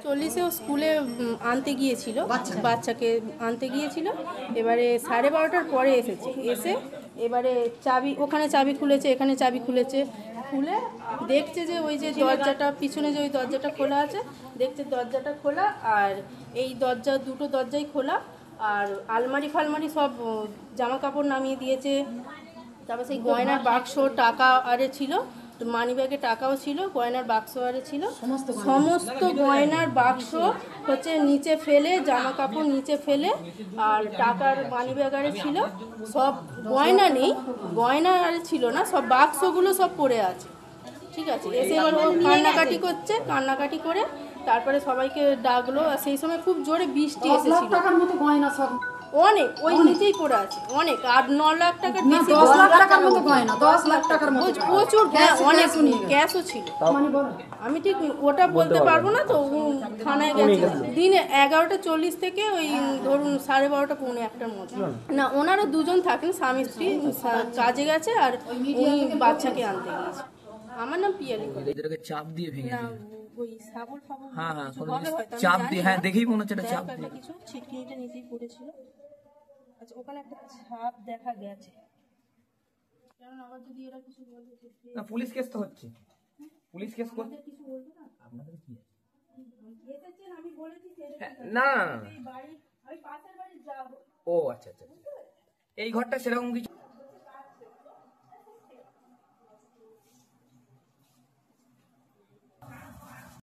40-এ ও স্কুলে আনতে গিয়েছিল, বাচ্চাকে আনতে গিয়েছিল। এবারে 12:30টার পরে এসে এবারে চাবি, ওখানে চাবি খুলেছে, এখানে চাবি খুলেছে, খুলে দেখছে যে ওই যে দরজাটা পিছনে যে ওই দরজাটা খোলা আছে, দেখছে দরজাটা খোলা, আর এই দরজা দুটো দরজাই খোলা, আর আলমারি ফালমারি সব জামা কাপড় নামিয়ে দিয়েছে। তারপর সেই গয়নার বাক্স, টাকা আরে ছিল, মানি ব্যাগে টাকাও ছিল, গয়নার বাক্স আরে ছিল, সমস্ত গয়নার বাক্স হচ্ছে নিচে ফেলে, জামা কাপড় নিচে ফেলে, আর টাকার মানি ব্যাগ আরে ছিল, সব গয়না নেই, গয়না আরে ছিল না, সব বাক্সগুলো সব পড়ে আছে। ঠিক আছে, এসে এবার ও কান্নাকাটি করছে, কান্নাকাটি করে তারপরে সবাইকে ডাকলো। আর সেই সময় খুব জোরে বৃষ্টি এসেছিল, অনেক ওই নিচেই পড়ে আছে, অনেক 8-9 লাখ টাকার বেশি, 10 লাখ টাকার মতো গয়না, 10 লাখ টাকার মতো প্রচুর, অনেক ক্যাশও ছিল। আমি ঠিক ওটা বলতে পারবো না, তো থানায় গেছে দিনে 11:40 থেকে ওই ধরুন 12:30 পৌনে 1টার মধ্যে। না, ওনারা দুজন থাকেন, স্বামী স্ত্রী, কাজে গেছে আর উনি বাচ্চাকে আনতে গেছে। আমার নাম পিয়ালি। এদেরকে চাপ দিয়ে ভেঙে না, ওই সাবল ফাবল চাপ দিয়ে, হ্যাঁ দেখেই মনে হচ্ছে এটা চাপ দিয়ে কিছু ছিটকিনিটা নিচেই পড়েছিল। আচ্ছা, ওখানে একটা ছাপ দেখা গেছে, কারণ আবার যদি এরা কিছু বলে না, পুলিশ কেস তো হচ্ছে, পুলিশ কেস করতে কিছু বলবে না। আপনাদের কি এসেছেন, আমি বলেছি না, এই বাড়ি, আমি পাশের বাড়ি যাবো। ও আচ্ছা আচ্ছা, এই ঘরটা সেরকম কিছু